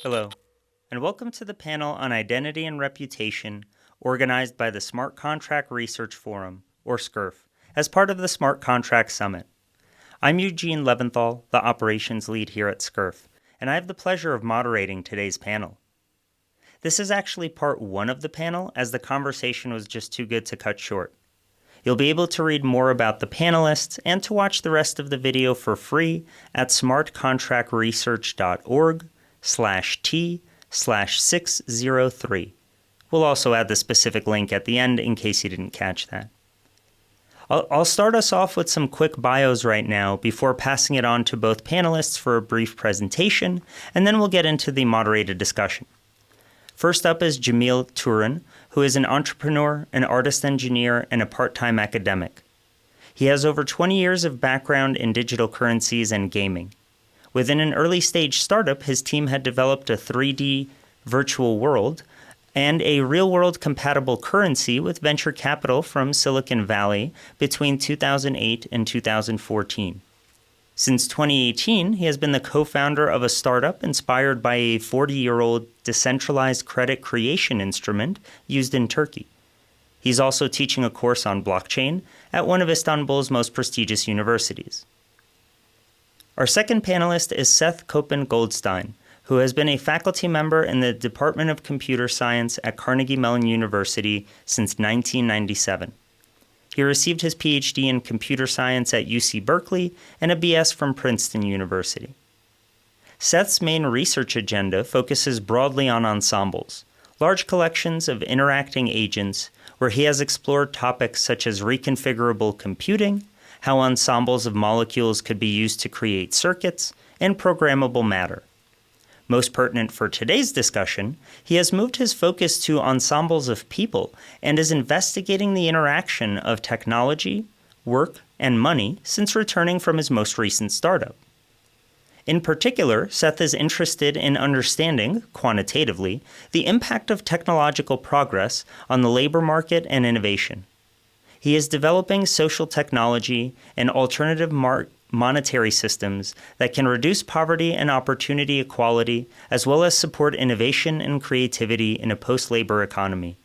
Hello, and welcome to the panel on Identity and Reputation organized by the Smart Contract Research Forum, or SCRF, as part of the Smart Contract Summit. I'm Eugene Leventhal, the operations lead here at SCRF, and I have the pleasure of moderating today's panel. This is actually part one of the panel, as the conversation was just too good to cut short. You'll be able to read more about the panelists and to watch the rest of the video for free at smartcontractresearch.org/T/603. We'll also add the specific link at the end in case you didn't catch that. I'll start us off with some quick bios right now before passing it on to both panelists for a brief presentation, and then we'll get into the moderated discussion. First up is Cemil Turun, who is an entrepreneur, an artist engineer, and a part-time academic. He has over 20 years of background in digital currencies and gaming. Within an early-stage startup, his team had developed a 3D virtual world and a real-world compatible currency with venture capital from Silicon Valley between 2008 and 2014. Since 2018, he has been the co-founder of a startup inspired by a 40-year-old decentralized credit creation instrument used in Turkey. He's also teaching a course on blockchain at one of Istanbul's most prestigious universities. Our second panelist is Seth Copen Goldstein, who has been a faculty member in the Department of Computer Science at Carnegie Mellon University since 1997. He received his PhD in computer science at UC Berkeley and a BS from Princeton University. Seth's main research agenda focuses broadly on ensembles, large collections of interacting agents, where he has explored topics such as reconfigurable computing, how ensembles of molecules could be used to create circuits, and programmable matter. Most pertinent for today's discussion, he has moved his focus to ensembles of people and is investigating the interaction of technology, work, and money since returning from his most recent startup. In particular, Seth is interested in understanding, quantitatively, the impact of technological progress on the labor market and innovation. He is developing social technology and alternative monetary systems that can reduce poverty and opportunity equality, as well as support innovation and creativity in a post-labor economy.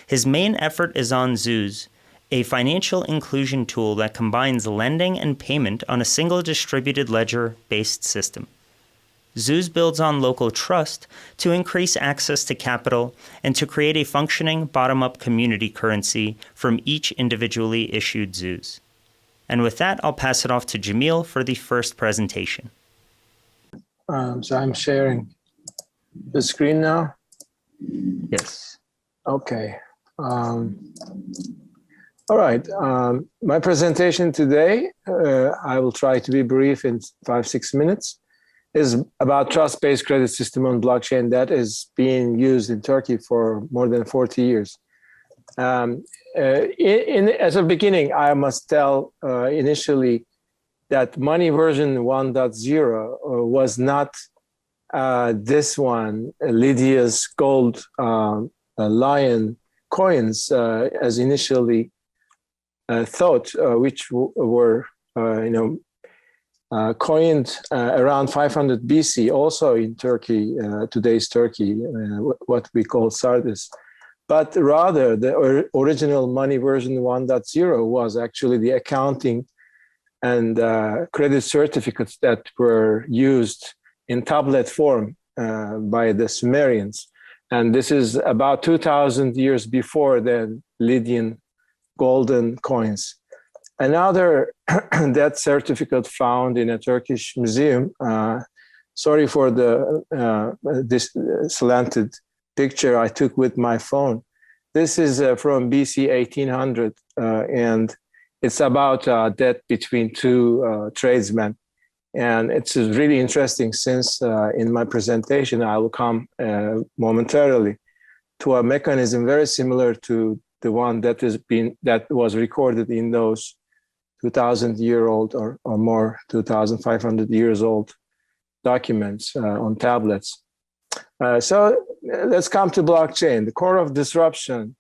His main effort is on Zoos, a financial inclusion tool that combines lending and payment on a single distributed ledger-based system. Zoos builds on local trust to increase access to capital and to create a functioning bottom-up community currency from each individually issued Zoos. And with that, I'll pass it off to Cemil for the first presentation. So I'm sharing the screen now? Yes. Okay. All right. My presentation today, I will try to be brief in 5-6 minutes, is about trust-based credit system on blockchain that is being used in Turkey for more than 40 years. As a beginning, I must tell initially that money version 1.0 was not this one, Lydia's gold lion coins, as initially thought, which were coined around 500 BC, also in Turkey, today's Turkey, what we call Sardis. But rather, the original money version 1.0 was actually the accounting and credit certificates that were used in tablet form by the Sumerians. And this is about 2,000 years before the Lydian golden coins. Another death certificate found in a Turkish museum, sorry for the this slanted picture I took with my phone. This is from BC 1800, and it's about a debt between two tradesmen. And it's really interesting since in my presentation, I will come momentarily to a mechanism very similar to the one that was recorded in those 2,000-year-old or more, 2,500 years old documents on tablets. So let's come to blockchain. The core of disruption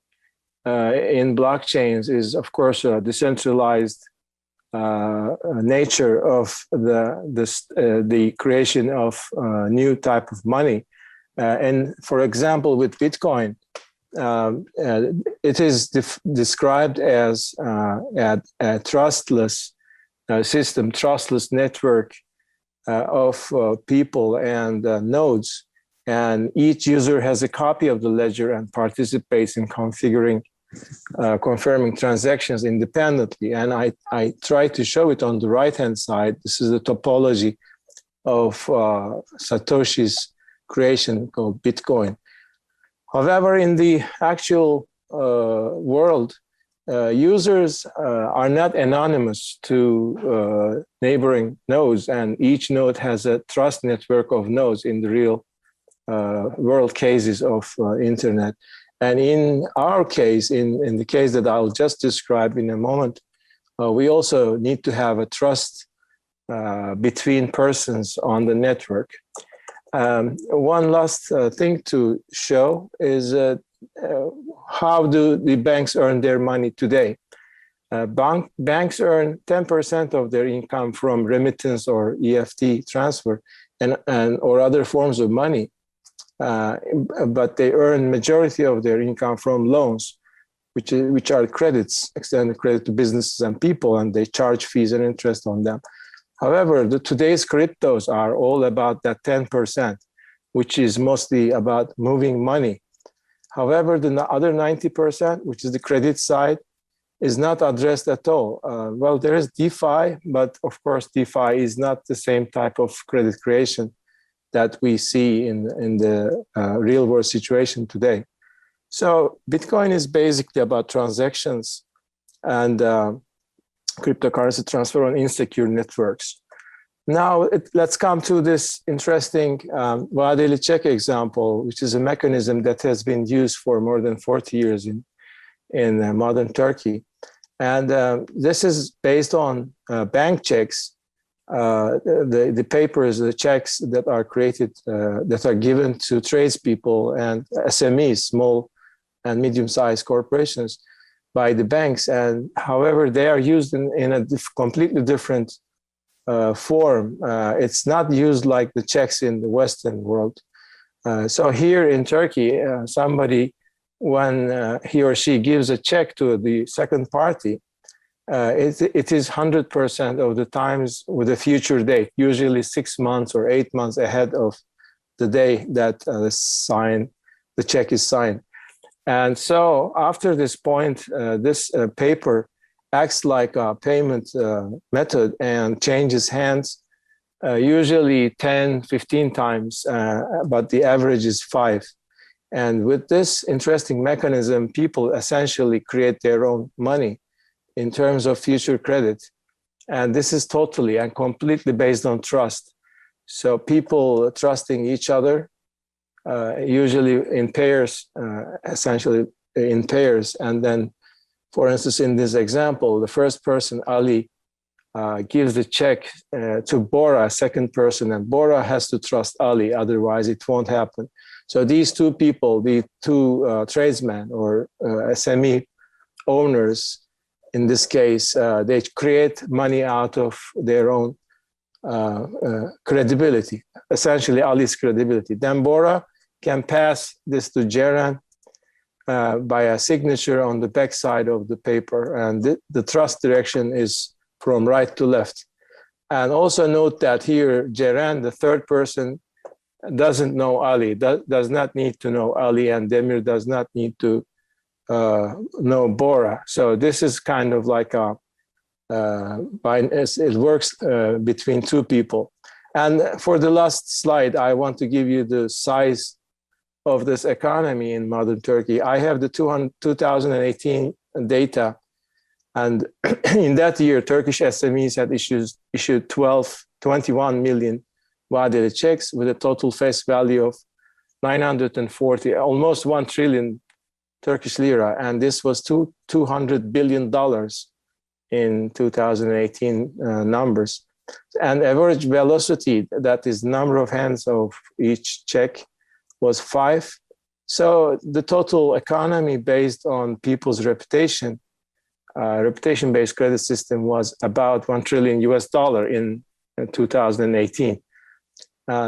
in blockchains is, of course, a decentralized nature of the creation of a new type of money And for example, with Bitcoin, it is described as a trustless system, trustless network of people and nodes. And each user has a copy of the ledger and participates in confirming transactions independently. And I try to show it on the right-hand side. This is the topology of Satoshi's creation called Bitcoin. However, in the actual world, users are not anonymous to neighboring nodes, and each node has a trust network of nodes in the real world cases of internet. And in our case, in the case that I'll just describe in a moment, we also need to have a trust between persons on the network. One last thing to show is how do the banks earn their money today? Banks earn 10% of their income from remittance or EFT transfer and or other forms of money. But they earn majority of their income from loans, which are credits, extended credit to businesses and people, and they charge fees and interest on them. However, today's cryptos are all about that 10%, which is mostly about moving money. However, the other 90%, which is the credit side, is not addressed at all. Well, there is DeFi, but of course, DeFi is not the same type of credit creation that we see in the real world situation today. So Bitcoin is basically about transactions and cryptocurrency transfer on insecure networks. Now, let's come to this interesting vadeli check example, which is a mechanism that has been used for more than 40 years in modern Turkey. And this is based on bank checks, the papers, the checks that are created, that are given to tradespeople and SMEs, small and medium-sized corporations, by the banks. And however, they are used in a completely different form. It's not used like the checks in the Western world. So here in Turkey, somebody, when he or she gives a check to the second party, it is 100% of the times with a future date, usually 6 months or 8 months ahead of the day that the check is signed. And so after this point, this paper acts like a payment method and changes hands, usually 10, 15 times, but the average is 5. And with this interesting mechanism, people essentially create their own money in terms of future credit. And this is totally and completely based on trust. So people trusting each other, usually in pairs, essentially in pairs. And then, for instance, in this example, the first person, Ali, gives the check to Bora, second person, and Bora has to trust Ali, otherwise it won't happen. So these two people, the two tradesmen or SME owners, in this case, they create money out of their own credibility, essentially Ali's credibility. Then Bora can pass this to Ceren by a signature on the back side of the paper, and the trust direction is from right to left. And also note that here, Ceren, the third person, doesn't know Ali, does not need to know Ali, and Demir does not need to know Bora. So this is kind of like it works between two people. And for the last slide, I want to give you the size of this economy in modern Turkey. I have the 2018 data. And in that year, Turkish SMEs had issued 21 million vadeli checks with a total face value of 940, almost 1 trillion Turkish lira. And this was $200 billion in 2018 numbers. And average velocity, that is number of hands of each check, was 5. So the total economy based on people's reputation, reputation-based credit system was about $1 trillion in 2018.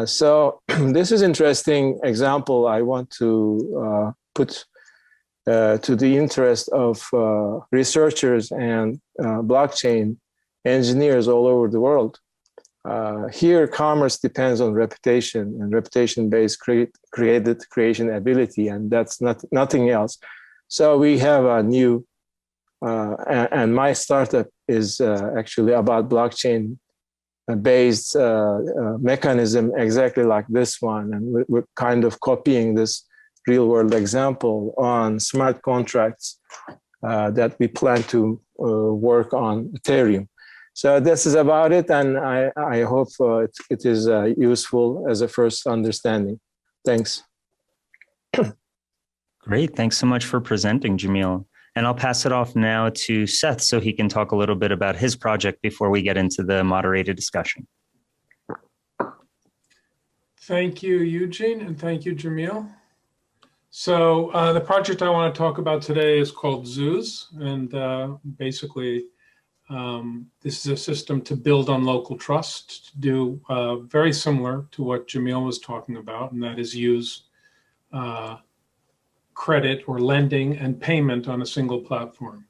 So this is interesting example I want to put to the interest of researchers and blockchain engineers all over the world. Here, commerce depends on reputation and reputation-based creation ability, and that's nothing else. So we have a new, and my startup is actually about blockchain-based mechanism, exactly like this one, and we're kind of copying this real-world example on smart contracts that we plan to work on Ethereum. So this is about it, and I hope it is useful as a first understanding. Thanks. Great. Thanks so much for presenting, Cemil. And I'll pass it off now to Seth so he can talk a little bit about his project before we get into the moderated discussion. Thank you, Eugene, and thank you, Cemil. So the project I want to talk about today is called Zoos, and basically this is a system to build on local trust, to do very similar to what Cemil was talking about, and that is use credit or lending and payment on a single platform.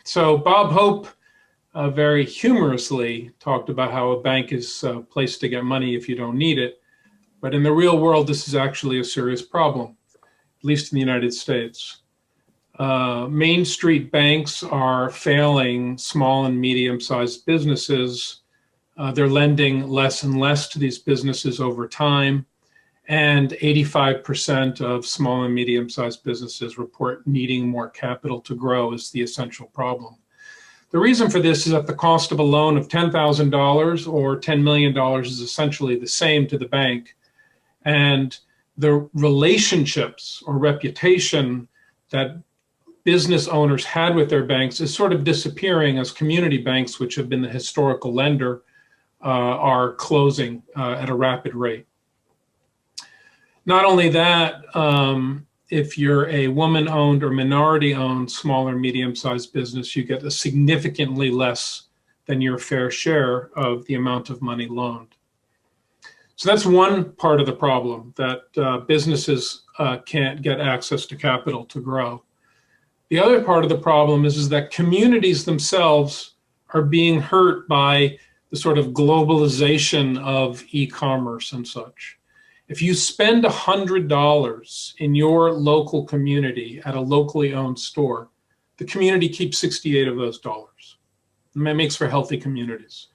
So Bob Hope very humorously talked about how a bank is a place to get money if you don't need it. But in the real world, this is actually a serious problem, at least in the United States. Main Street banks are failing small and medium-sized businesses. They're lending less and less to these businesses over time. And 85% of small and medium-sized businesses report needing more capital to grow is the essential problem. The reason for this is that the cost of a loan of $10,000 or $10 million is essentially the same to the bank. And the relationships or reputation that business owners had with their banks is sort of disappearing as community banks, which have been the historical lender, are closing at a rapid rate. Not only that, if you're a woman-owned or minority-owned small or medium-sized business, you get a significantly less than your fair share of the amount of money loaned. So that's one part of the problem, that businesses can't get access to capital to grow. The other part of the problem is that communities themselves are being hurt by the sort of globalization of e-commerce and such. If you spend $100 in your local community at a locally owned store, the community keeps 68 of those dollars. And that makes for healthy communities.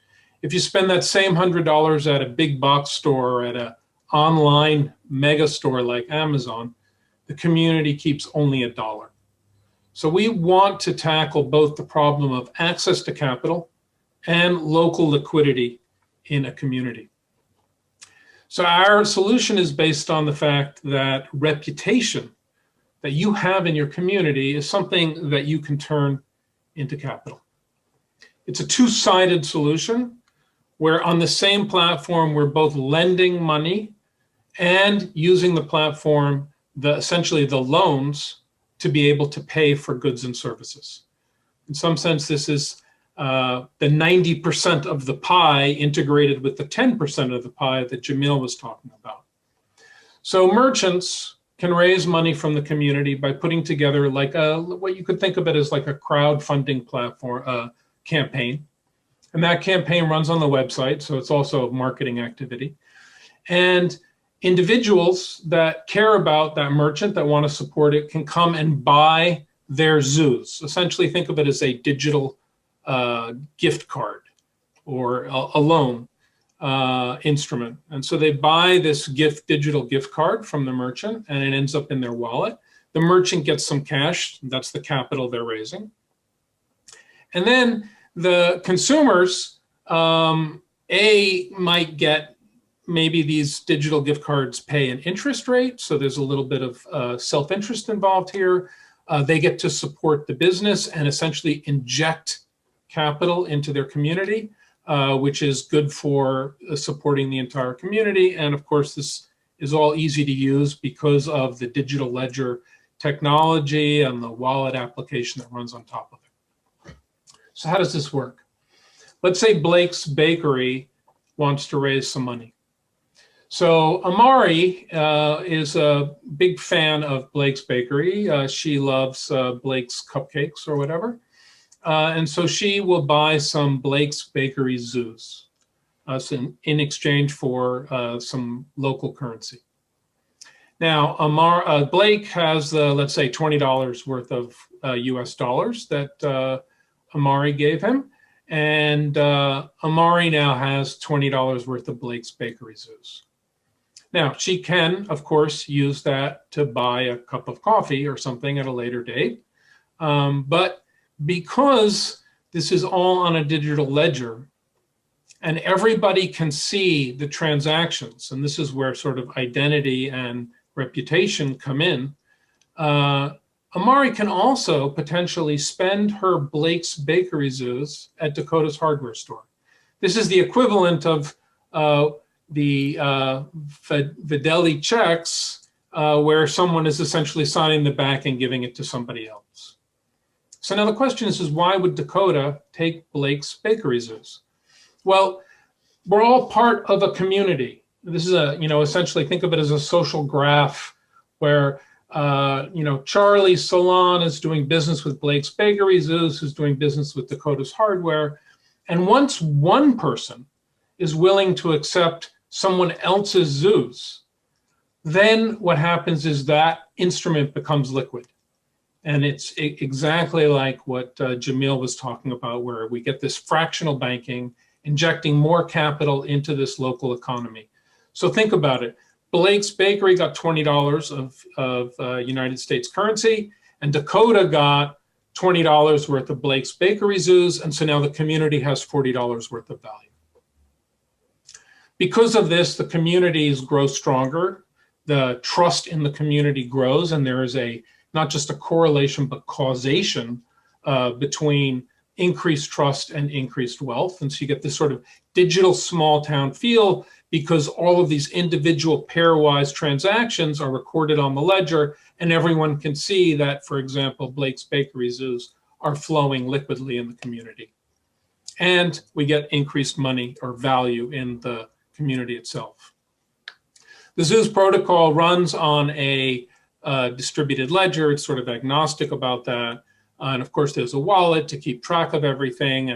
If you spend that same $100 at a big box store or at an online mega store like Amazon, the community keeps only $1. So we want to tackle both the problem of access to capital and local liquidity in a community. So our solution is based on the fact that reputation that you have in your community is something that you can turn into capital. It's a two-sided solution where on the same platform, we're both lending money and using the platform, essentially the loans, to be able to pay for goods and services. In some sense, this is the 90% of the pie integrated with the 10% of the pie that Cemil was talking about. So merchants can raise money from the community by putting together like what you could think of it as like a crowdfunding platform campaign. And that campaign runs on the website, so it's also a marketing activity. And individuals that care about that merchant, that want to support it, can come and buy their zoos. Essentially, think of it as a digital gift card or a loan instrument. And so they buy this digital gift card from the merchant, and it ends up in their wallet. The merchant gets some cash. That's the capital they're raising. And then the consumers, might get maybe these digital gift cards pay an interest rate. So there's a little bit of self-interest involved here. They get to support the business and essentially inject capital into their community, which is good for supporting the entire community. And of course, this is all easy to use because of the digital ledger technology and the wallet application that runs on top of it. So how does this work? Let's say Blake's Bakery wants to raise some money. So Amari is a big fan of Blake's Bakery. She loves Blake's cupcakes or whatever. And so she will buy some Blake's Bakery zoos in exchange for some local currency. Now, Blake has, let's say, $20 worth of US dollars that Amari gave him. And Amari now has $20 worth of Blake's Bakery zoos. Now, she can, of course, use that to buy a cup of coffee or something at a later date. But because this is all on a digital ledger and everybody can see the transactions, and this is where sort of identity and reputation come in, Amari can also potentially spend her Blake's Bakery zoos at Dakota's hardware store. This is the equivalent of the Fidelity checks where someone is essentially signing the back and giving it to somebody else. So now the question is why would Dakota take Blake's Bakery zoos? Well, we're all part of a community. This is essentially think of it as a social graph where Charlie Salon is doing business with Blake's Bakery zoos, who's doing business with Dakota's hardware. And once one person is willing to accept someone else's zoos, then what happens is that instrument becomes liquid. And it's exactly like what Cemil was talking about, where we get this fractional banking, injecting more capital into this local economy. So think about it. Blake's Bakery got $20 of United States currency, and Dakota got $20 worth of Blake's Bakery zoos, and so now the community has $40 worth of value. Because of this, the communities grow stronger, the trust in the community grows, and there is not just a correlation, but causation between increased trust and increased wealth. And so you get this sort of digital small town feel because all of these individual pairwise transactions are recorded on the ledger, and everyone can see that, for example, Blake's Bakery zoos are flowing liquidly in the community. And we get increased money or value in the community itself. The zoos protocol runs on a distributed ledger. It's sort of agnostic about that. And of course, there's a wallet to keep track of everything.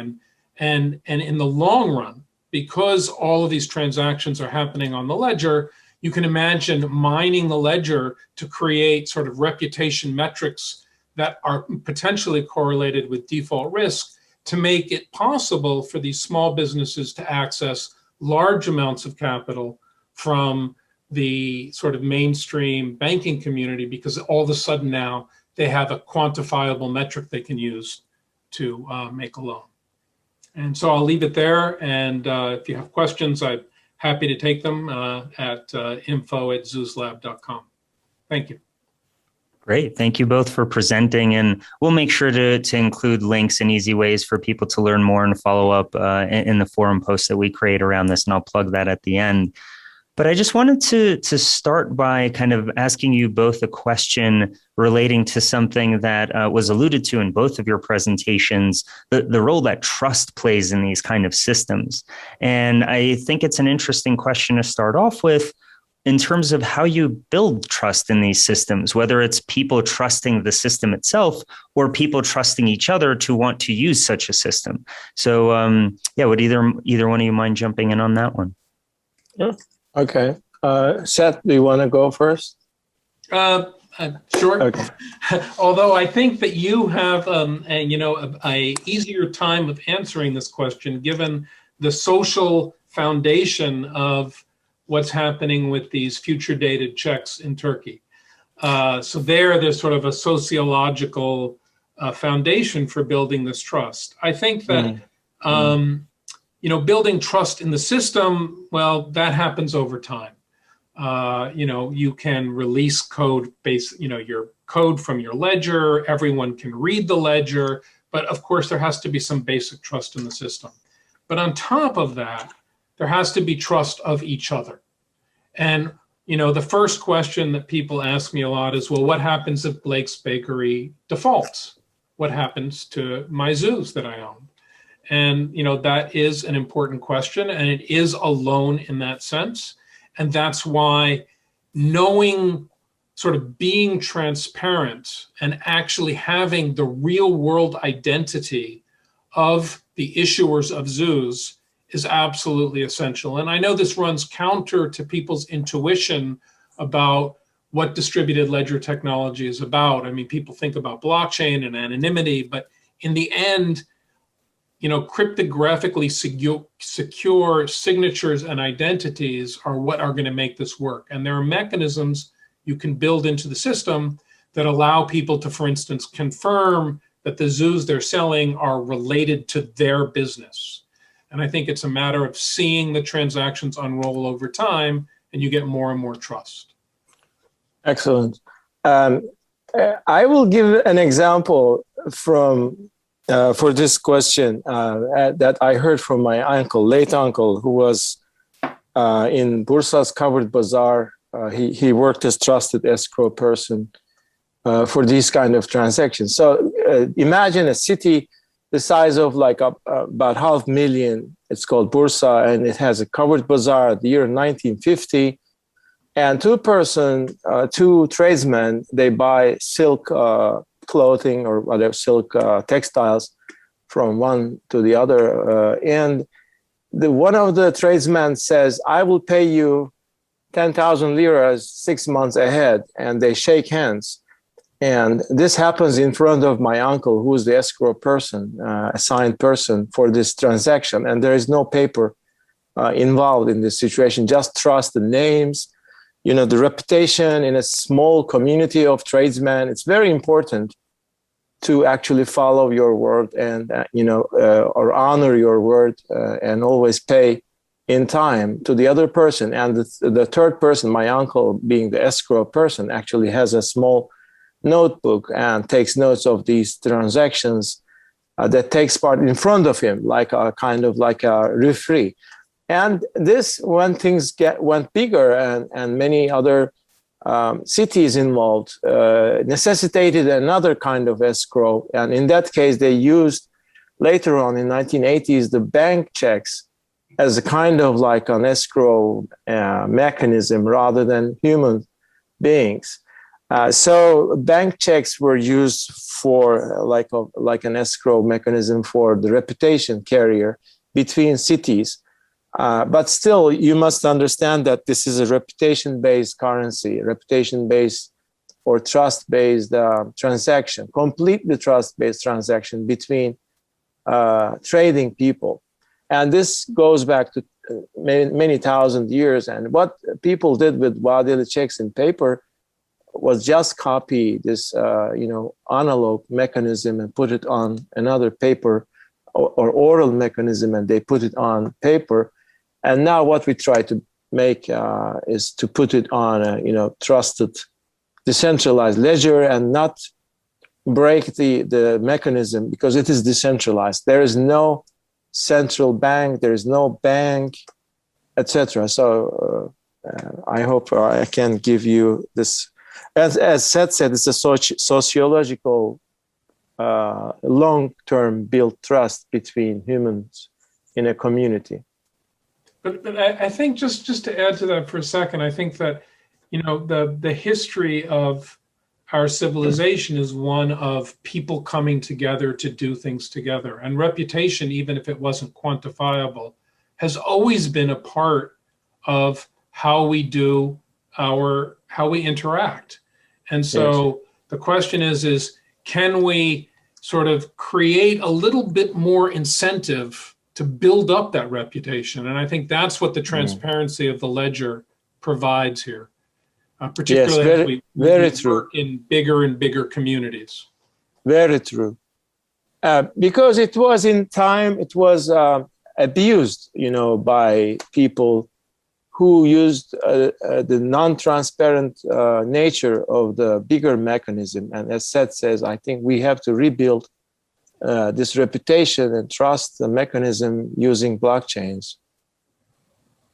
And in the long run, because all of these transactions are happening on the ledger, you can imagine mining the ledger to create sort of reputation metrics that are potentially correlated with default risk to make it possible for these small businesses to access large amounts of capital from the sort of mainstream banking community, because all of a sudden now they have a quantifiable metric they can use to make a loan. And so I'll leave it there. And if you have questions, I'm happy to take them at info@zooslab.com. Thank you. Great. Thank you both for presenting. And we'll make sure to include links and easy ways for people to learn more and follow up in the forum posts that we create around this. And I'll plug that at the end. But I just wanted to start by kind of asking you both a question relating to something that was alluded to in both of your presentations, the role that trust plays in these kind of systems. And I think it's an interesting question to start off with in terms of how you build trust in these systems, whether it's people trusting the system itself or people trusting each other to want to use such a system. So would either one of you mind jumping in on that one? Yeah. Okay. Seth, do you want to go first? Sure. Okay. Although I think that you have a easier time of answering this question, given the social foundation of what's happening with these future dated checks in Turkey. So there's sort of a sociological foundation for building this trust. I think that building trust in the system, well, that happens over time. You can release code your code from your ledger. Everyone can read the ledger, but of course there has to be some basic trust in the system. But on top of that, there has to be trust of each other. And the first question that people ask me a lot is, well, what happens if Blake's Bakery defaults? What happens to my zoos that I own? And, that is an important question, and it is alone in that sense. And that's why knowing, sort of being transparent and actually having the real world identity of the issuers of zoos is absolutely essential. And I know this runs counter to people's intuition about what distributed ledger technology is about. I mean, people think about blockchain and anonymity, but in the end, cryptographically secure signatures and identities are what are going to make this work. And there are mechanisms you can build into the system that allow people to, for instance, confirm that the zoos they're selling are related to their business. And I think it's a matter of seeing the transactions unroll over time, and you get more and more trust. Excellent. I will give an example for this question that I heard from my uncle, late uncle, who was in Bursa's covered bazaar. He worked as trusted escrow person for these kind of transactions. So imagine a city the size of like about 500,000. It's called Bursa, and it has a covered bazaar the year 1950. And two tradesmen, they buy silk clothing or whatever, silk textiles from one to the other. And one of the tradesmen says, I will pay you 10,000 liras 6 months ahead. And they shake hands. And this happens in front of my uncle, who is the escrow person, assigned person for this transaction. And there is no paper involved in this situation, just trust, the names, the reputation in a small community of tradesmen. It's very important to actually follow your word and, or honor your word and always pay in time to the other person. And the third person, my uncle being the escrow person, actually has a small notebook and takes notes of these transactions that takes part in front of him, like a kind of like a referee. And this, when things went bigger and many other cities involved, necessitated another kind of escrow. And in that case, they used later on in 1980s the bank checks as a kind of like an escrow mechanism rather than human beings. So bank checks were used for like an escrow mechanism for the reputation carrier between cities. But still, you must understand that this is a reputation-based currency, reputation-based or trust-based transaction, completely trust-based transaction between trading people. And this goes back to many thousand years. And what people did with vadeli checks in paper was just copy this, analog mechanism and put it on another paper or oral mechanism, and they put it on paper. And now what we try to make is to put it on a, trusted, decentralized ledger and not break the mechanism because it is decentralized. There is no central bank, there is no bank, etc. So I hope I can give you this. As Seth said, it's a sociological, long-term built trust between humans in a community. But I think just to add to that for a second, I think that, the history of our civilization is one of people coming together to do things together. And reputation, even if it wasn't quantifiable, has always been a part of how we do how we interact. And so the question is can we sort of create a little bit more incentive to build up that reputation? And I think that's what the transparency of the ledger provides here, particularly as we work in bigger and bigger communities. Very true. Because it was in time, it was abused, by people who used the non-transparent nature of the bigger mechanism. And as Seth says, I think we have to rebuild this reputation and trust the mechanism using blockchains.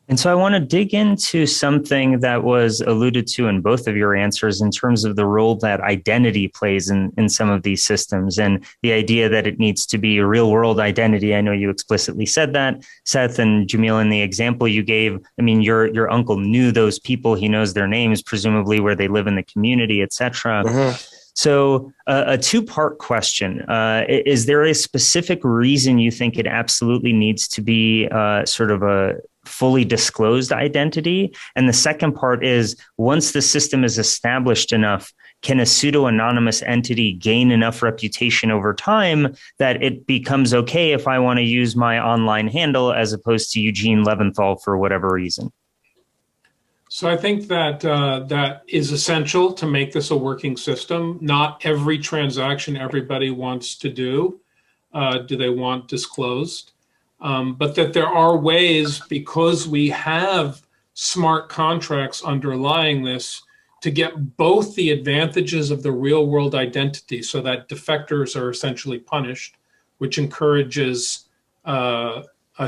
And so I want to dig into something that was alluded to in both of your answers in terms of the role that identity plays in some of these systems and the idea that it needs to be a real world identity. I know you explicitly said that, Seth, and Jamil, in the example you gave, I mean, your uncle knew those people. He knows their names, presumably where they live in the community, et cetera. So a two-part question. Is there a specific reason you think it absolutely needs to be sort of a fully disclosed identity? And the second part is, once the system is established enough, can a pseudo-anonymous entity gain enough reputation over time that it becomes okay if I want to use my online handle as opposed to Eugene Leventhal for whatever reason? So I think that that is essential to make this a working system. Not every transaction everybody wants to do they want disclosed. But that there are ways, because we have smart contracts underlying this, to get both the advantages of the real world identity, so that defectors are essentially punished, which encourages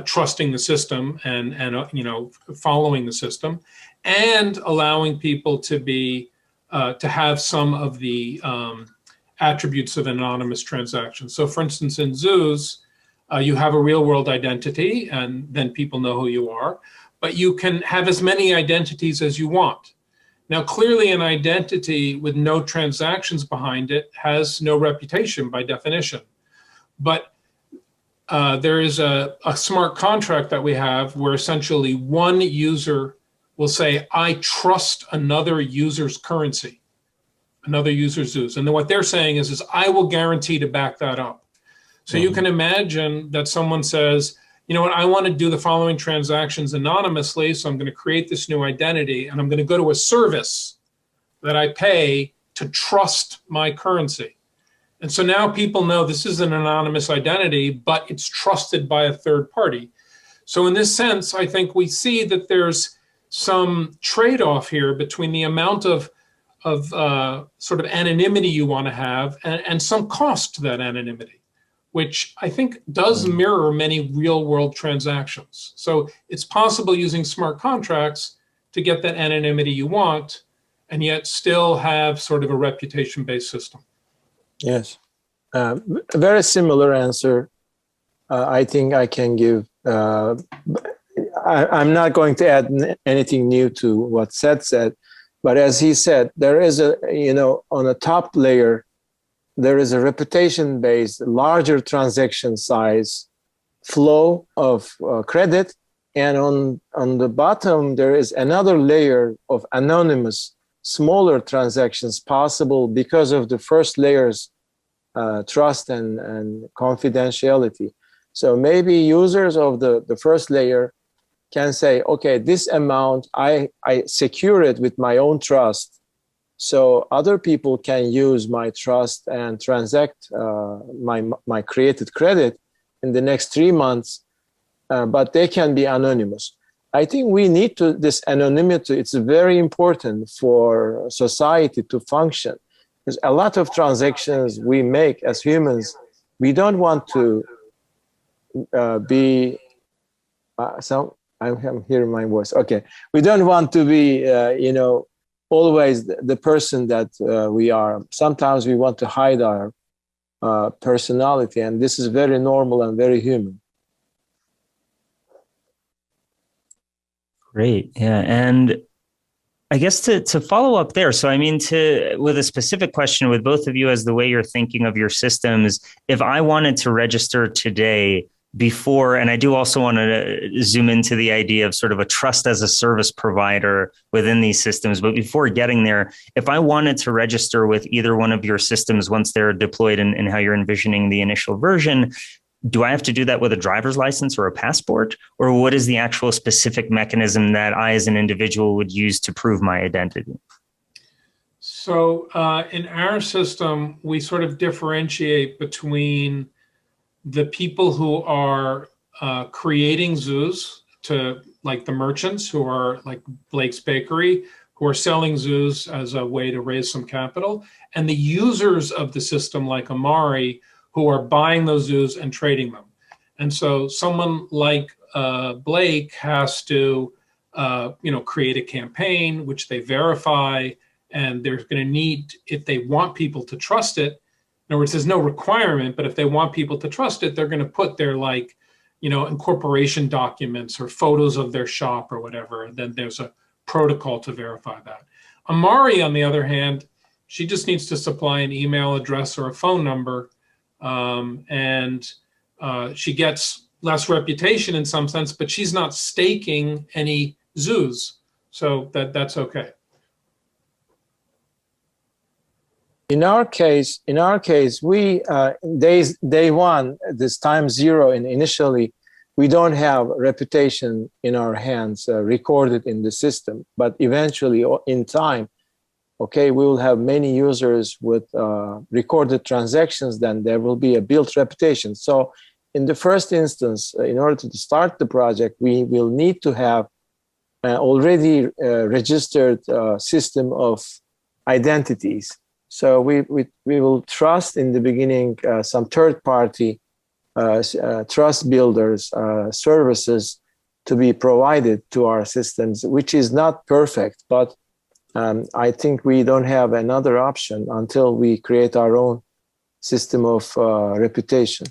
trusting the system and following the system, and allowing people to be to have some of the attributes of anonymous transactions. So, for instance, in zoos, you have a real world identity, and then people know who you are, but you can have as many identities as you want. Now, clearly an identity with no transactions behind it has no reputation by definition. But there is a smart contract that we have where essentially one user will say, I trust another user's currency, another user's zoos. And then what they're saying is I will guarantee to back that up. So you can imagine that someone says, you know what, I want to do the following transactions anonymously, so I'm going to create this new identity, and I'm going to go to a service that I pay to trust my currency. And so now people know this is an anonymous identity, but it's trusted by a third party. So in this sense, I think we see that there's some trade-off here between the amount of sort of anonymity you want to have and some cost to that anonymity, which I think does mirror many real world transactions. So it's possible using smart contracts to get that anonymity you want and yet still have sort of a reputation-based system. Yes, a very similar answer I think I can give. I'm not going to add anything new to what Seth said, but as he said, there is a, on a top layer, there is a reputation-based, larger transaction size flow of credit. And on the bottom, there is another layer of anonymous, smaller transactions possible because of the first layer's trust and confidentiality. So maybe users of the first layer can say, okay, this amount, I secure it with my own trust. So other people can use my trust and transact my created credit in the next 3 months, but they can be anonymous. I think we need this anonymity. It's very important for society to function. Because a lot of transactions we make as humans, we don't want to be, I'm hearing my voice. Okay. We don't want to be, always the person that we are. Sometimes we want to hide our personality, and this is very normal and very human. Great. Yeah. And I guess to follow up there, so I mean, with a specific question with both of you as the way you're thinking of your systems, if I wanted to register today before, and I do also want to zoom into the idea of sort of a trust as a service provider within these systems, but before getting there, if I wanted to register with either one of your systems once they're deployed and how you're envisioning the initial version, do I have to do that with a driver's license or a passport? Or what is the actual specific mechanism that I as an individual would use to prove my identity? So in our system, we sort of differentiate between the people who are creating zoos, to like the merchants who are like Blake's Bakery, who are selling zoos as a way to raise some capital, and the users of the system like Amari, who are buying those zoos and trading them. And so someone like Blake has to create a campaign, which they verify, and they're going to need, if they want people to trust it, in other words, there's no requirement, but if they want people to trust it, they're going to put their incorporation documents or photos of their shop or whatever, and then there's a protocol to verify that. Amari, on the other hand, she just needs to supply an email address or a phone number, and she gets less reputation in some sense, but she's not staking any zoos, so that's okay. In our case, we day one, this time zero, and initially, we don't have reputation in our hands recorded in the system, but eventually, in time, okay, we will have many users with recorded transactions. Then there will be a built reputation. So, in the first instance, in order to start the project, we will need to have already registered system of identities. So we will trust in the beginning some third-party trust builders services to be provided to our systems, which is not perfect, but I think we don't have another option until we create our own system of reputation.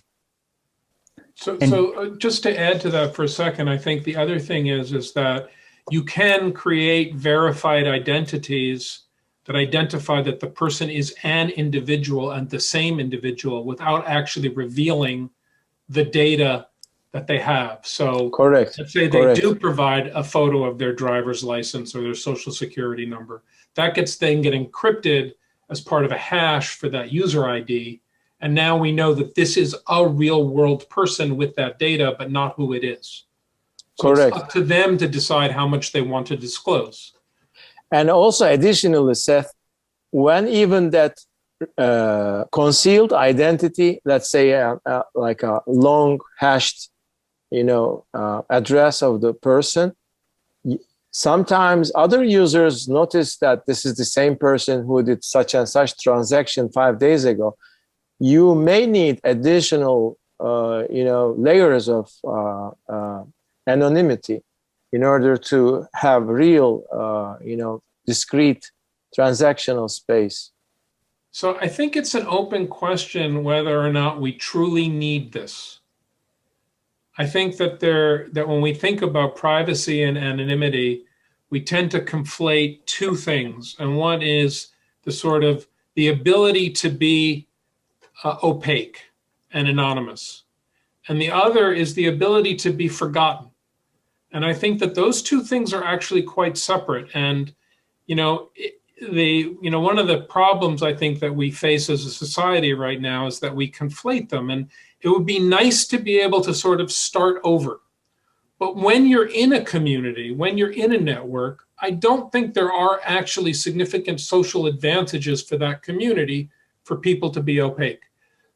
So just to add to that for a second, I think the other thing is that you can create verified identities that identify that the person is an individual and the same individual without actually revealing the data that they have. So correct. Let's say they do provide a photo of their driver's license or their social security number. That gets then get encrypted as part of a hash for that user ID. And now we know that this is a real world person with that data, but not who it is. So correct. It's up to them to decide how much they want to disclose. And also additionally, Seth, when even that concealed identity, let's say like a long hashed, address of the person, sometimes other users notice that this is the same person who did such and such transaction 5 days ago. You may need additional, layers of anonymity in order to have real, discrete transactional space. So I think it's an open question whether or not we truly need this. I think that when we think about privacy and anonymity, we tend to conflate two things. And one is the ability to be opaque and anonymous. And the other is the ability to be forgotten. And I think that those two things are actually quite separate. And, one of the problems I think that we face as a society right now is that we conflate them. And it would be nice to be able to sort of start over. But when you're in a community, when you're in a network, I don't think there are actually significant social advantages for that community for people to be opaque.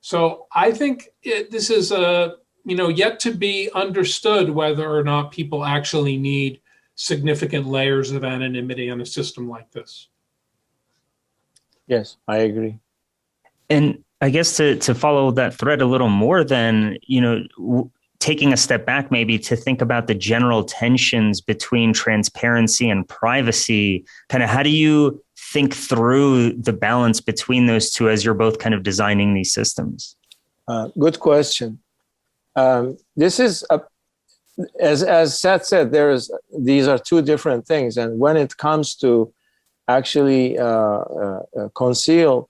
So I think this is yet to be understood whether or not people actually need significant layers of anonymity on a system like this. Yes, I agree. And I guess to follow that thread a little more, then, taking a step back maybe to think about the general tensions between transparency and privacy, kind of how do you think through the balance between those two as you're both kind of designing these systems? Good question. This is, as Seth said, these are two different things. And when it comes to actually conceal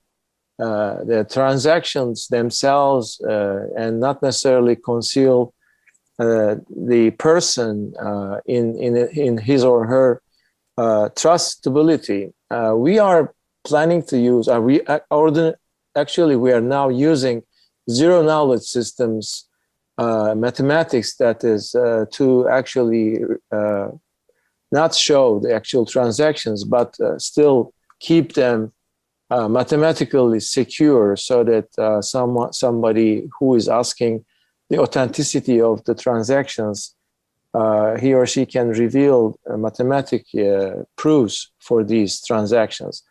the transactions themselves and not necessarily conceal the person in his or her trustability, we are planning to use, we are now using zero knowledge systems, mathematics that is to actually not show the actual transactions, but still keep them mathematically secure so that somebody who is asking the authenticity of the transactions, he or she can reveal mathematic proofs for these transactions.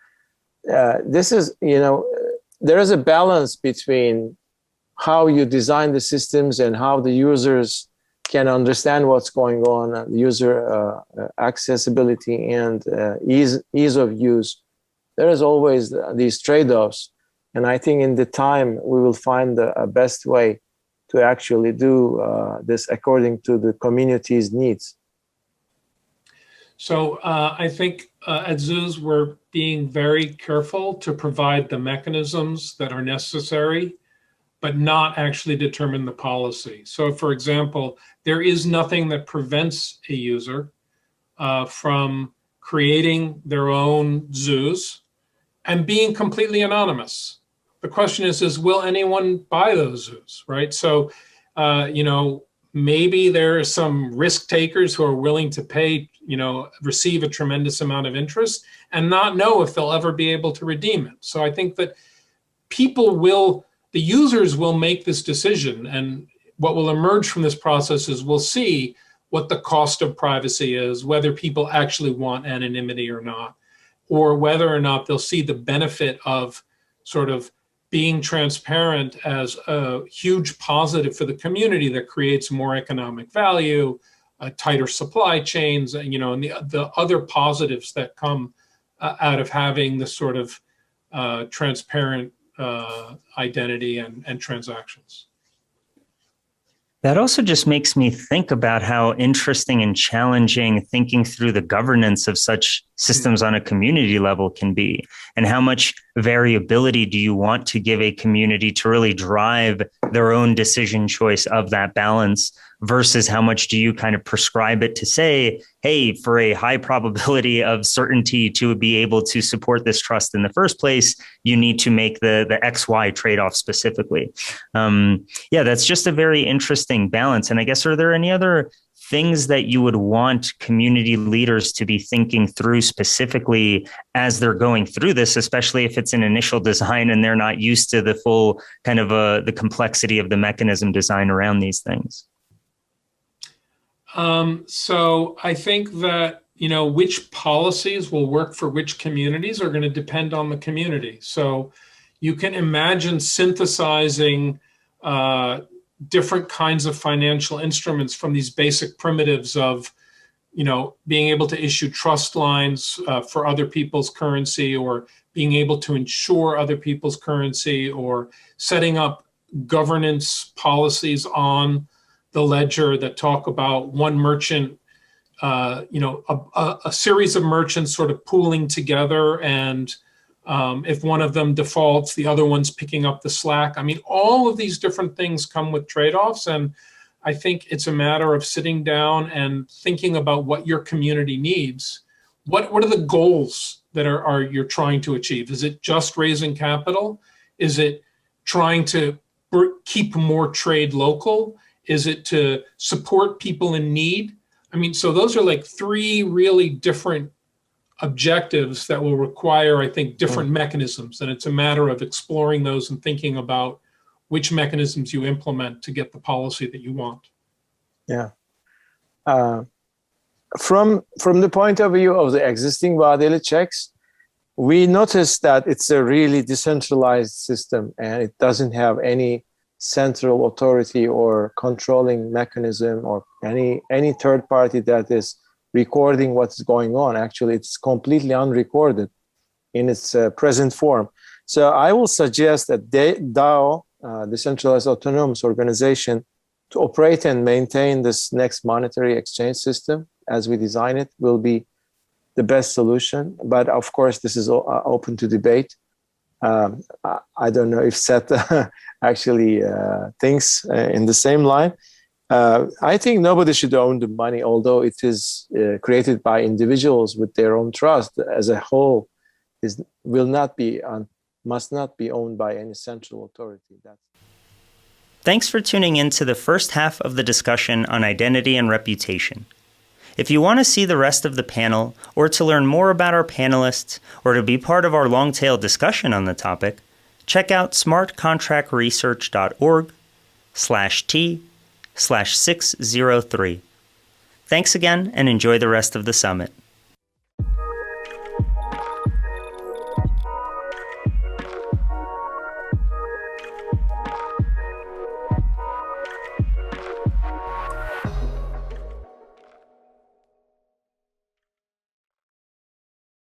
This is, there is a balance between how you design the systems and how the users can understand what's going on, user accessibility and ease of use. There is always these trade-offs. And I think in the time, we will find the best way to actually do this according to the community's needs. So I think at zoos, we're being very careful to provide the mechanisms that are necessary, but not actually determine the policy. So for example, there is nothing that prevents a user from creating their own zoos and being completely anonymous. The question is will anyone buy those zoos, right? So, you know, maybe there are some risk takers who are willing to pay, you know, receive a tremendous amount of interest and not know if they'll ever be able to redeem it. So I think that the users will make this decision, and what will emerge from this process is we'll see what the cost of privacy is, whether people actually want anonymity or not, or whether or not they'll see the benefit of sort of being transparent as a huge positive for the community that creates more economic value, tighter supply chains, you know, and the other positives that come out of having this sort of transparent identity and transactions. That also just makes me think about how interesting and challenging thinking through the governance of such systems on a community level can be, and how much variability do you want to give a community to really drive their own decision choice of that balance versus how much do you kind of prescribe it to say, hey, for a high probability of certainty to be able to support this trust in the first place, you need to make the XY trade-off specifically. Yeah, that's just a very interesting balance. And I guess, are there any other things that you would want community leaders to be thinking through specifically as they're going through this, especially if it's an initial design and they're not used to the full kind of the complexity of the mechanism design around these things? So I think that, you know, which policies will work for which communities are going to depend on the community. So you can imagine synthesizing different kinds of financial instruments from these basic primitives of, you know, being able to issue trust lines for other people's currency, or being able to insure other people's currency, or setting up governance policies on the ledger that talk about one merchant, you know, a series of merchants sort of pooling together, and if one of them defaults, the other one's picking up the slack. I mean, all of these different things come with trade-offs, and I think it's a matter of sitting down and thinking about what your community needs. What are the goals that you're trying to achieve? Is it just raising capital? Is it trying to keep more trade local? Is it to support people in need? I mean, so those are like three really different objectives that will require, I think, different mechanisms. And it's a matter of exploring those and thinking about which mechanisms you implement to get the policy that you want. Yeah. From the point of view of the existing vadeli checks, we noticed that it's a really decentralized system and it doesn't have any central authority or controlling mechanism or any third party that is recording what's going on. Actually, it's completely unrecorded in its present form. So I will suggest that DAO, Decentralized Autonomous Organization, to operate and maintain this next monetary exchange system as we design it will be the best solution. But of course, this is open to debate. I don't know if Seth actually thinks in the same line. I think nobody should own the money, although it is created by individuals with their own trust. As a whole, must not be owned by any central authority. Thanks for tuning in to the first half of the discussion on identity and reputation. If you want to see the rest of the panel, or to learn more about our panelists, or to be part of our long-tail discussion on the topic, check out smartcontractresearch.org/T/603. Thanks again, and enjoy the rest of the summit.